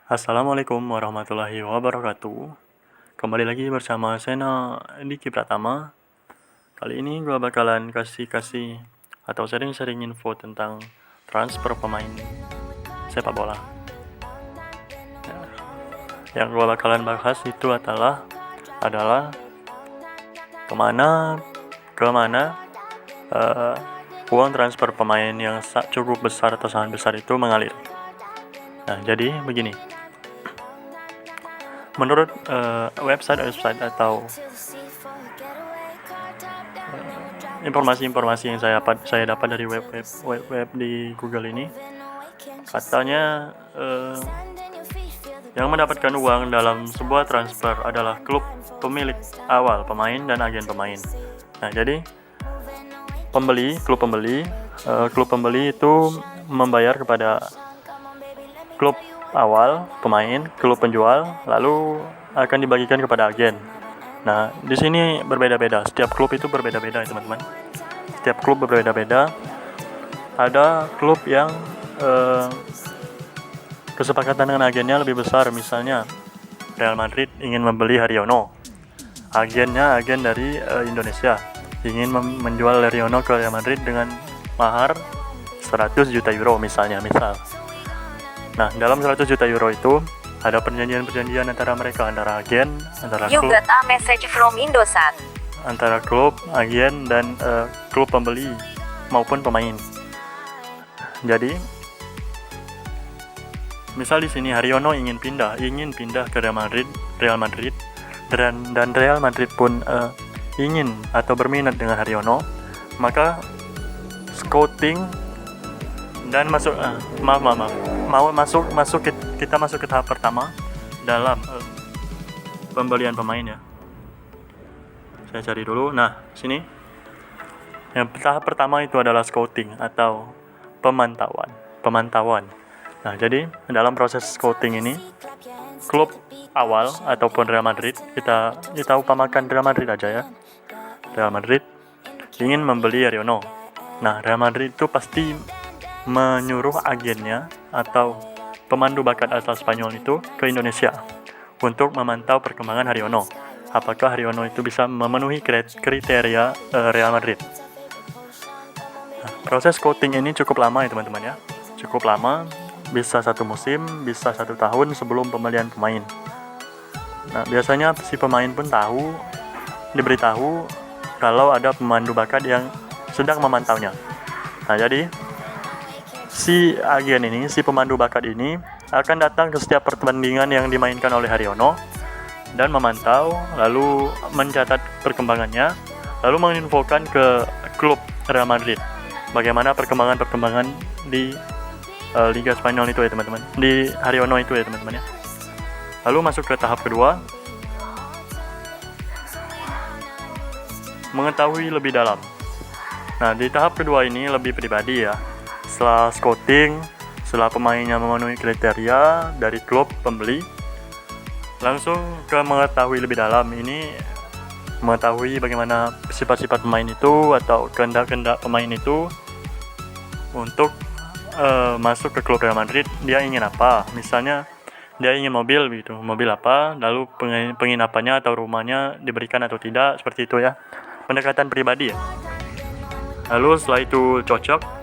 Assalamualaikum warahmatullahi wabarakatuh. Kembali lagi bersama channel Diki Pratama. Kali ini gue bakalan kasih atau sering-sering info tentang transfer pemain sepak bola. Yang gue bakalan bahas itu adalah kemana uang transfer pemain yang cukup besar atau sangat besar itu mengalir. Nah, jadi begini. Menurut website atau informasi-informasi yang saya dapat dari web di Google ini, katanya yang mendapatkan uang dalam sebuah transfer adalah klub pemilik awal pemain dan agen pemain. Nah, jadi klub pembeli itu membayar kepada klub awal pemain, klub penjual, lalu akan dibagikan kepada agen. Nah, di sini berbeda-beda. Setiap klub itu berbeda-beda, ya, teman-teman. Setiap klub berbeda-beda. Ada klub yang kesepakatan dengan agennya lebih besar. Misalnya Real Madrid ingin membeli Haryono. Agennya agen dari Indonesia ingin menjual Haryono ke Real Madrid dengan mahar 100 juta euro misal. Nah, dalam 100 juta euro itu ada perjanjian antara mereka, antara agen, antara klub, antara klub, agen, dan klub pembeli maupun pemain. Jadi, misal di sini Haryono ingin pindah ke Real Madrid, dan Real Madrid pun ingin atau berminat dengan Haryono, maka scouting dan kita masuk ke tahap pertama dalam pembelian pemain, ya. Saya cari dulu. Nah, sini yang tahap pertama itu adalah scouting atau pemantauan. Nah, jadi dalam proses scouting ini, klub awal ataupun Real Madrid, kita upamakan Real Madrid aja, ya. Real Madrid ingin membeli Haryono. Nah, Real Madrid itu pasti menyuruh agennya atau pemandu bakat asal Spanyol itu ke Indonesia untuk memantau perkembangan Haryono. Apakah Haryono itu bisa memenuhi kriteria Real Madrid. Nah, proses scouting ini cukup lama, ya, teman-teman, ya. Cukup lama, bisa 1 musim, bisa 1 tahun sebelum pembelian pemain. Nah, biasanya si pemain pun diberitahu kalau ada pemandu bakat yang sedang memantaunya. Nah, jadi si agen ini, si pemandu bakat ini akan datang ke setiap pertandingan yang dimainkan oleh Haryono dan memantau, lalu mencatat perkembangannya, lalu menginfokan ke klub Real Madrid bagaimana perkembangan di Liga Spanyol itu, ya, teman-teman, di Haryono itu, ya, teman-teman, ya. Lalu masuk ke tahap kedua, mengetahui lebih dalam. Nah, di tahap kedua ini lebih pribadi, ya. Setelah scouting, setelah pemainnya memenuhi kriteria dari klub pembeli, langsung ke mengetahui lebih dalam. Ini mengetahui bagaimana sifat-sifat pemain itu atau kehendak-kehendak pemain itu untuk masuk ke klub Real Madrid. Dia ingin apa? Misalnya dia ingin mobil apa, lalu penginapannya atau rumahnya diberikan atau tidak, seperti itu, ya. Pendekatan pribadi, ya. Lalu setelah itu cocok,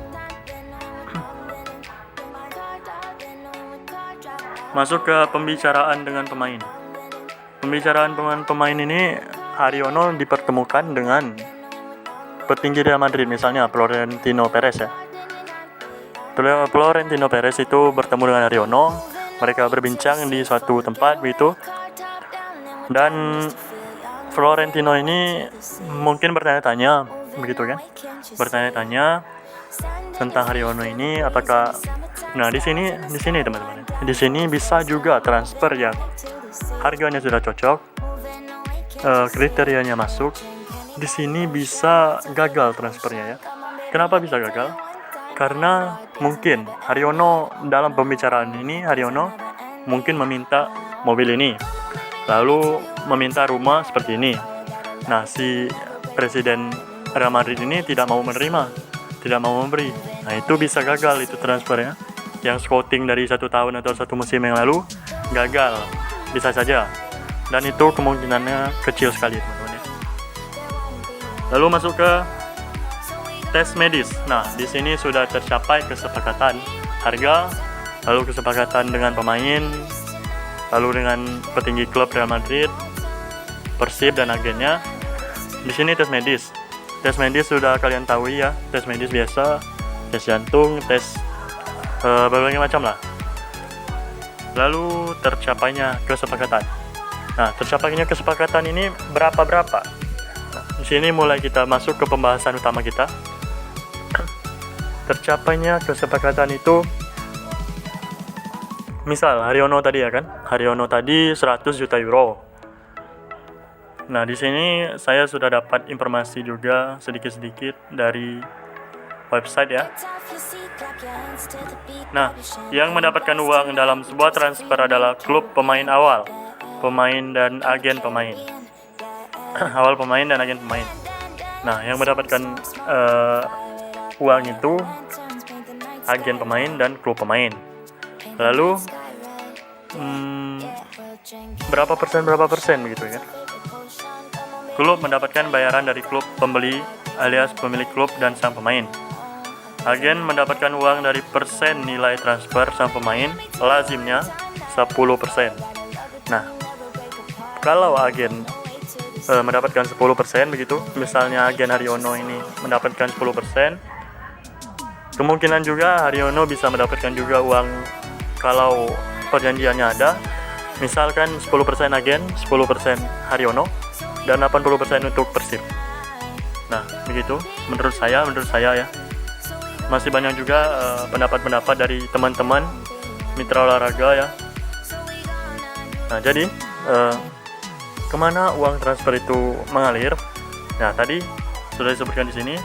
masuk ke pembicaraan dengan pemain. Pembicaraan dengan pemain ini, Haryono dipertemukan dengan petinggi Real Madrid, misalnya Florentino Perez, ya. Florentino Perez itu bertemu dengan Haryono, mereka berbincang di suatu tempat begitu. Dan Florentino ini mungkin bertanya-tanya begitu, kan? Bertanya-tanya tentang Haryono ini, apakah di sini teman-teman. Di sini bisa juga transfer yang harganya sudah cocok, kriterianya masuk. Di sini bisa gagal transfernya, ya. Kenapa bisa gagal? Karena mungkin Haryono dalam pembicaraan ini, Haryono mungkin meminta mobil ini, lalu meminta rumah seperti ini. Nah, si presiden Real Madrid ini tidak mau memberi. Nah, itu bisa gagal itu transfernya. Yang scouting dari 1 tahun atau 1 musim yang lalu gagal, bisa saja, dan itu kemungkinannya kecil sekali teman-teman ya. Lalu masuk ke tes medis. Nah, di sini sudah tercapai kesepakatan harga, lalu kesepakatan dengan pemain, lalu dengan petinggi klub Real Madrid, Persib dan agennya. Di sini tes medis. Tes medis sudah kalian tahu ya, tes medis biasa, tes jantung, tes berbagai macam lah. Lalu tercapainya kesepakatan. Nah, tercapainya kesepakatan ini berapa? Nah, di sini mulai kita masuk ke pembahasan utama kita. Tercapainya kesepakatan itu, misal Haryono tadi ya kan, Haryono tadi 100 juta euro. Nah, di sini saya sudah dapat informasi juga sedikit-sedikit dari website ya. Nah, yang mendapatkan uang dalam sebuah transfer adalah klub pemain awal, pemain dan agen pemain. Awal pemain dan agen pemain. Nah, yang mendapatkan uang itu agen pemain dan klub pemain. Lalu berapa persen begitu ya? Klub mendapatkan bayaran dari klub pembeli alias pemilik klub dan sang pemain. Agen mendapatkan uang dari persen nilai transfer sang pemain, lazimnya 10%. Nah, kalau agen mendapatkan 10% begitu, misalnya agen Haryono ini mendapatkan 10%, kemungkinan juga Haryono bisa mendapatkan juga uang kalau perjanjiannya ada, misalkan 10% agen, 10% Haryono, dan 80% untuk Persib. Nah, begitu menurut saya ya. Masih banyak juga pendapat-pendapat dari teman-teman mitra olahraga ya. Nah, jadi kemana uang transfer itu mengalir? Nah, tadi sudah disebutkan di sini.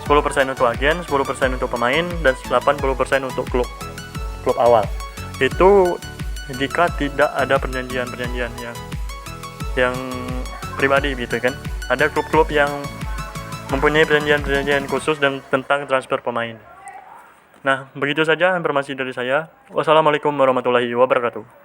10% untuk agen, 10% untuk pemain, dan 80% untuk klub awal. Itu jika tidak ada perjanjian yang pribadi gitu kan. Ada klub-klub yang mempunyai perjanjian khusus dan tentang transfer pemain. Nah, begitu saja informasi dari saya. Wassalamualaikum warahmatullahi wabarakatuh.